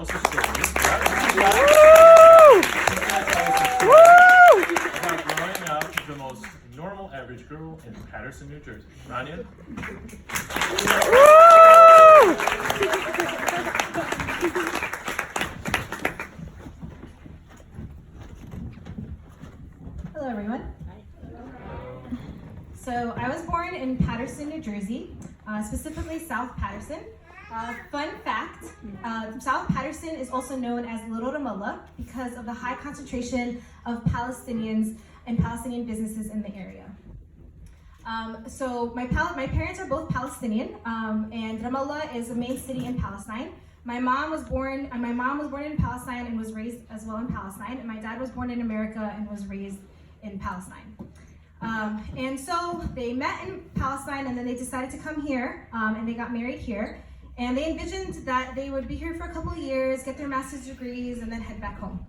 us a story about growing up the most normal average girl in Paterson, New Jersey. Rania? Hello, everyone. So I was born in Paterson, New Jersey, specifically South Paterson. Fun fact, South Paterson is also known as Little Ramallah because of the high concentration of Palestinians and Palestinian businesses in the area. So my parents are both Palestinian, and Ramallah is the main city in Palestine. My mom was born in Palestine and was raised as well in Palestine, and my dad was born in America and was raised in Palestine. And so they met in Palestine, and then they decided to come here, and they got married here. And they envisioned that they would be here for a couple of years, get their master's degrees, and then head back home.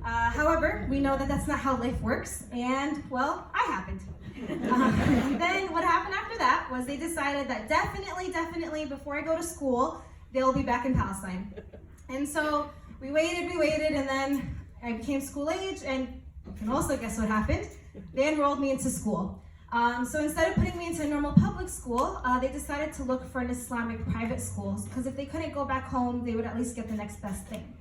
However, we know that that's not how life works, and well, I happened. And then what happened after that was they decided that definitely before I go to school, they'll be back in Palestine. And so we waited, and then I became school age, and you can also guess what happened. They enrolled me into school. So instead of putting me into a normal public school, they decided to look for an Islamic private school, because if they couldn't go back home, they would at least get the next best thing.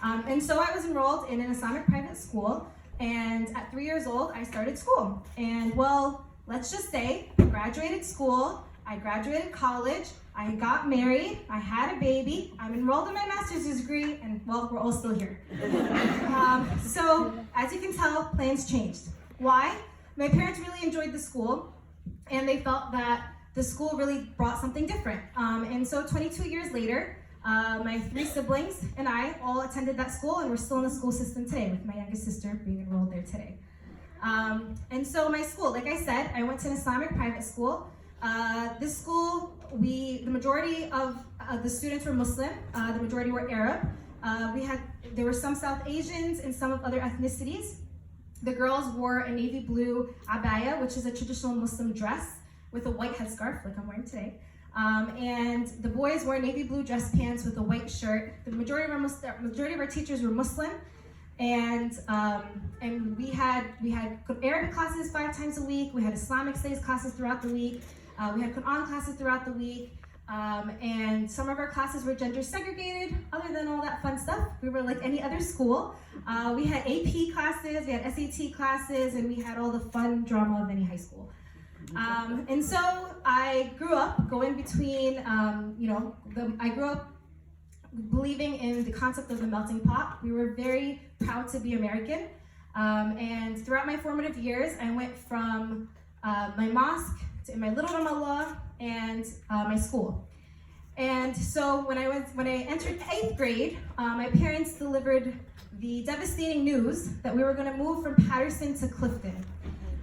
And so I was enrolled in an Islamic private school, and at 3 years old, I started school. And well, let's just say, I graduated school, I graduated college, I got married, I had a baby, I'm enrolled in my master's degree, and well, we're all still here. So as you can tell, plans changed. Why? My parents really enjoyed the school, and they felt that the school really brought something different. And so 22 years later, my 3 siblings and I all attended that school, and we're still in the school system today, with my youngest sister being enrolled there today. And so my school, like I said, I went to an Islamic private school. This school, the majority of the students were Muslim, the majority were Arab. There were some South Asians and some of other ethnicities. The girls wore a navy blue abaya, which is a traditional Muslim dress, with a white headscarf, like I'm wearing today. And the boys wore navy blue dress pants with a white shirt. The majority of our teachers were Muslim, and we had Arabic classes 5 times a week. We had Islamic studies classes throughout the week. We had Quran classes throughout the week. And some of our classes were gender segregated. Other than all that fun stuff, we were like any other school. We had AP classes, we had SAT classes, and we had all the fun drama of any high school. And so I grew up going between, I grew up believing in the concept of the melting pot. We were very proud to be American. And throughout my formative years, I went from my mosque to my little Ramallah and my school. And so when I entered 8th grade, my parents delivered the devastating news that we were going to move from Paterson to Clifton.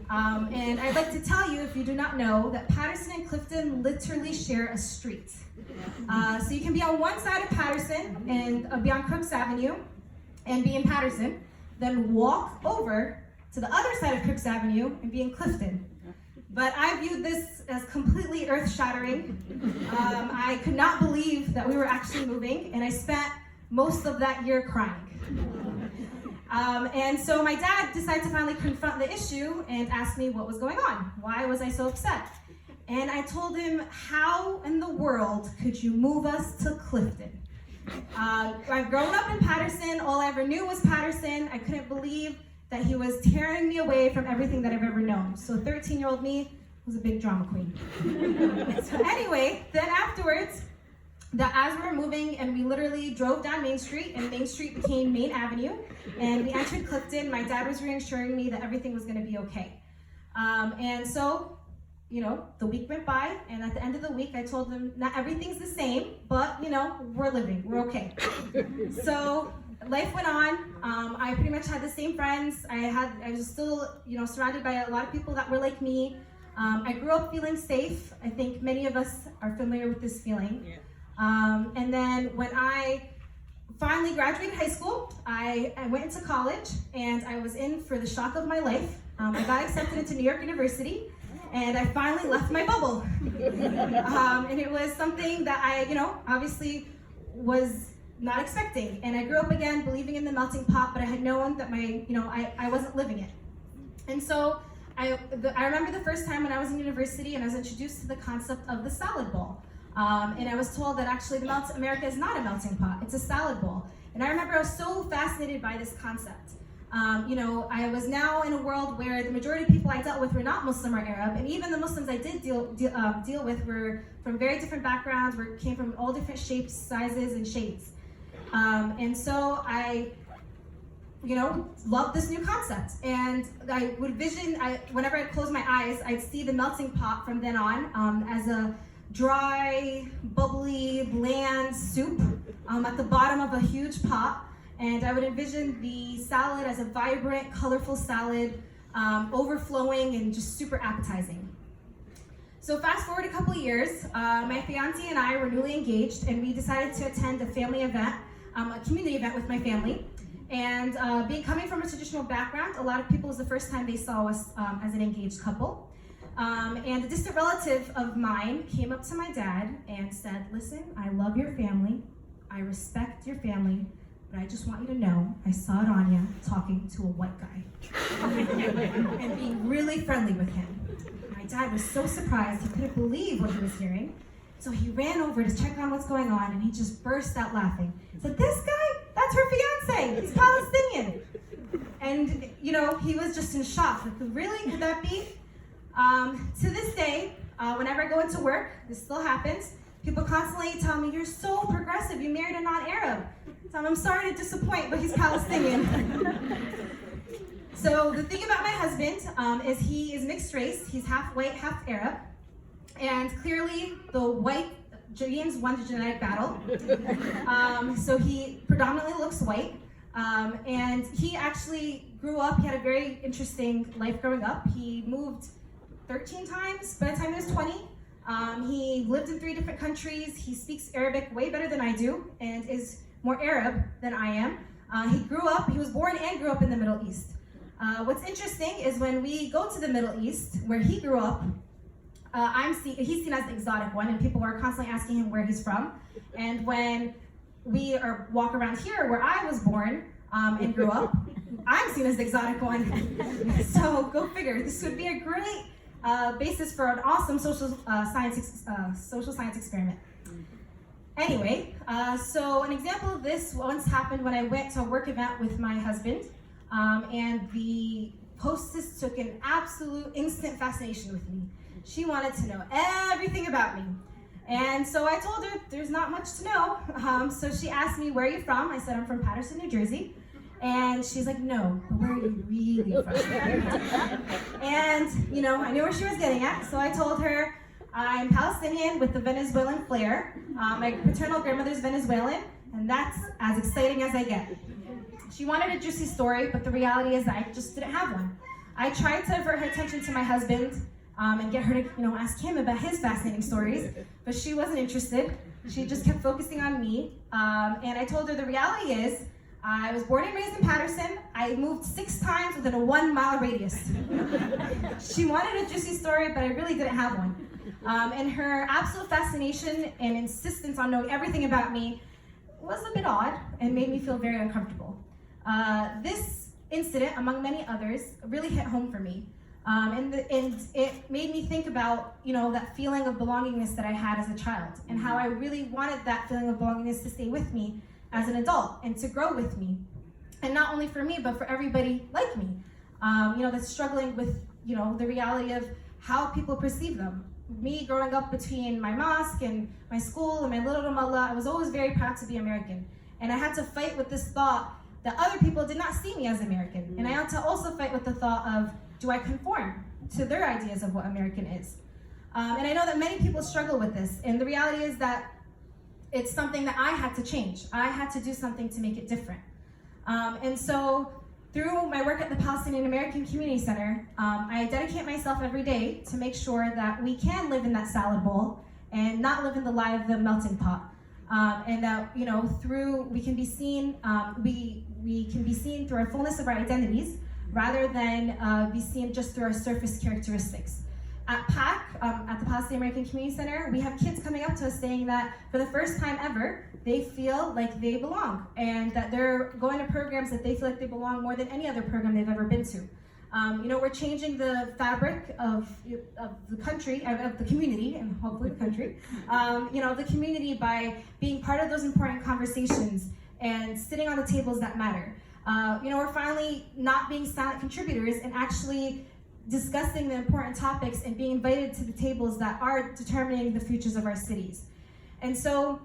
And I'd like to tell you, if you do not know, that Paterson and Clifton literally share a street. So you can be on one side of Paterson and be on Crooks Avenue and be in Paterson, then walk over to the other side of Crooks Avenue and be in Clifton. But I viewed this as completely earth-shattering. I could not believe that we were actually moving, and I spent most of that year crying. And so my dad decided to finally confront the issue and ask me what was going on. Why was I so upset? And I told him, how in the world could you move us to Clifton? I've grown up in Paterson. All I ever knew was Paterson. I couldn't believe that he was tearing me away from everything that I've ever known. So 13-year-old me was a big drama queen. So anyway, then afterwards, as we were moving, and we literally drove down Main Street, and Main Street became Main Avenue, and we entered Clifton. My dad was reassuring me that everything was gonna be okay. And so, the week went by, and at the end of the week, I told him, not everything's the same, but we're living, we're okay. So life went on. I pretty much had the same friends. I was still, surrounded by a lot of people that were like me. I grew up feeling safe. I think many of us are familiar with this feeling. Yeah. And then when I finally graduated high school, I went into college, and I was in for the shock of my life. I got accepted into New York University, and I finally left my bubble. And it was something that I, obviously was not expecting. And I grew up again believing in the melting pot, but I had known that I wasn't living it. And so I remember the first time when I was in university and I was introduced to the concept of the salad bowl. And I was told that actually America is not a melting pot, it's a salad bowl. And I remember I was so fascinated by this concept. I was now in a world where the majority of people I dealt with were not Muslim or Arab, and even the Muslims I did deal with were from very different backgrounds, came from all different shapes, sizes, and shades. And so I loved this new concept. And I would whenever I'd close my eyes, I'd see the melting pot from then on as a dry, bubbly, bland soup at the bottom of a huge pot. And I would envision the salad as a vibrant, colorful salad, overflowing and just super appetizing. So fast forward a couple of years, my fiance and I were newly engaged, and we decided to attend a family event, a community event with my family. And coming from a traditional background, a lot of people, it was the first time they saw us as an engaged couple. And a distant relative of mine came up to my dad and said, "Listen, I love your family, I respect your family, but I just want you to know, I saw Rania talking to a white guy and being really friendly with him." My dad was so surprised, he couldn't believe what he was hearing. So he ran over to check on what's going on, and he just burst out laughing. He said, "This guy, that's her fiance, he's Palestinian." And he was just in shock, like, really, could that be? To this day, whenever I go into work, this still happens, people constantly tell me, "You're so progressive, you married a non-Arab." So I'm sorry to disappoint, but he's Palestinian. So the thing about my husband is he is mixed race. He's half white, half Arab. And clearly the white genes won the genetic battle. So he predominantly looks white. And he actually grew up, he had a very interesting life growing up. He moved 13 times by the time he was 20. He lived in 3 different countries. He speaks Arabic way better than I do and is more Arab than I am. He was born and grew up in the Middle East. What's interesting is when we go to the Middle East, where he grew up, he's seen as the exotic one, and people are constantly asking him where he's from. And when we walk around here, where I was born and grew up, I'm seen as the exotic one. So go figure. This would be a great basis for an awesome social science experiment. Anyway, so an example of this once happened when I went to a work event with my husband, and the hostess took an absolute instant fascination with me. She wanted to know everything about me. And so I told her there's not much to know. So she asked me, "Where are you from?" I said, "I'm from Patterson, New Jersey." And she's like, "No, but where are you really from?" And I knew where she was getting at, so I told her, "I'm Palestinian with the Venezuelan flair. My paternal grandmother's Venezuelan, and that's as exciting as I get." She wanted a juicy story, but the reality is that I just didn't have one. I tried to divert her attention to my husband and get her to ask him about his fascinating stories, but she wasn't interested. She just kept focusing on me. And I told her the reality is, I was born and raised in Patterson. I moved 6 times within a 1-mile radius. She wanted a juicy story, but I really didn't have one. And her absolute fascination and insistence on knowing everything about me was a bit odd and made me feel very uncomfortable. This incident, among many others, really hit home for me. And it made me think about, that feeling of belongingness that I had as a child, and how I really wanted that feeling of belongingness to stay with me as an adult and to grow with me. And not only for me, but for everybody like me, that's struggling with, the reality of how people perceive them. Me growing up between my mosque and my school and my little Ramallah, I was always very proud to be American. And I had to fight with this thought that other people did not see me as American. And I had to also fight with the thought of, do I conform to their ideas of what American is? And I know that many people struggle with this. And the reality is that it's something that I had to change. I had to do something to make it different. And so through my work at the Palestinian American Community Center, I dedicate myself every day to make sure that we can live in that salad bowl and not live in the lie of the melting pot. And that through we can be seen through our fullness of our identities, rather than be seen just through our surface characteristics. At PAC, at the Palestinian American Community Center, we have kids coming up to us saying that for the first time ever, they feel like they belong, and that they're going to programs that they feel like they belong more than any other program they've ever been to. We're changing the fabric of the country, of the community, and hopefully the country, the community by being part of those important conversations and sitting on the tables that matter. We're finally not being silent contributors and actually discussing the important topics and being invited to the tables that are determining the futures of our cities. And so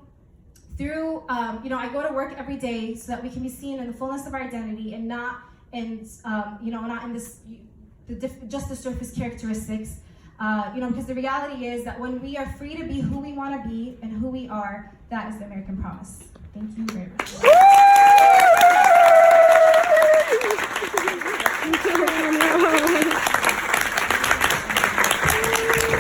through, I go to work every day so that we can be seen in the fullness of our identity and not in, not in this, just the surface characteristics. Because the reality is that when we are free to be who we want to be and who we are, that is the American promise. Thank you very much. Thank you, Rania.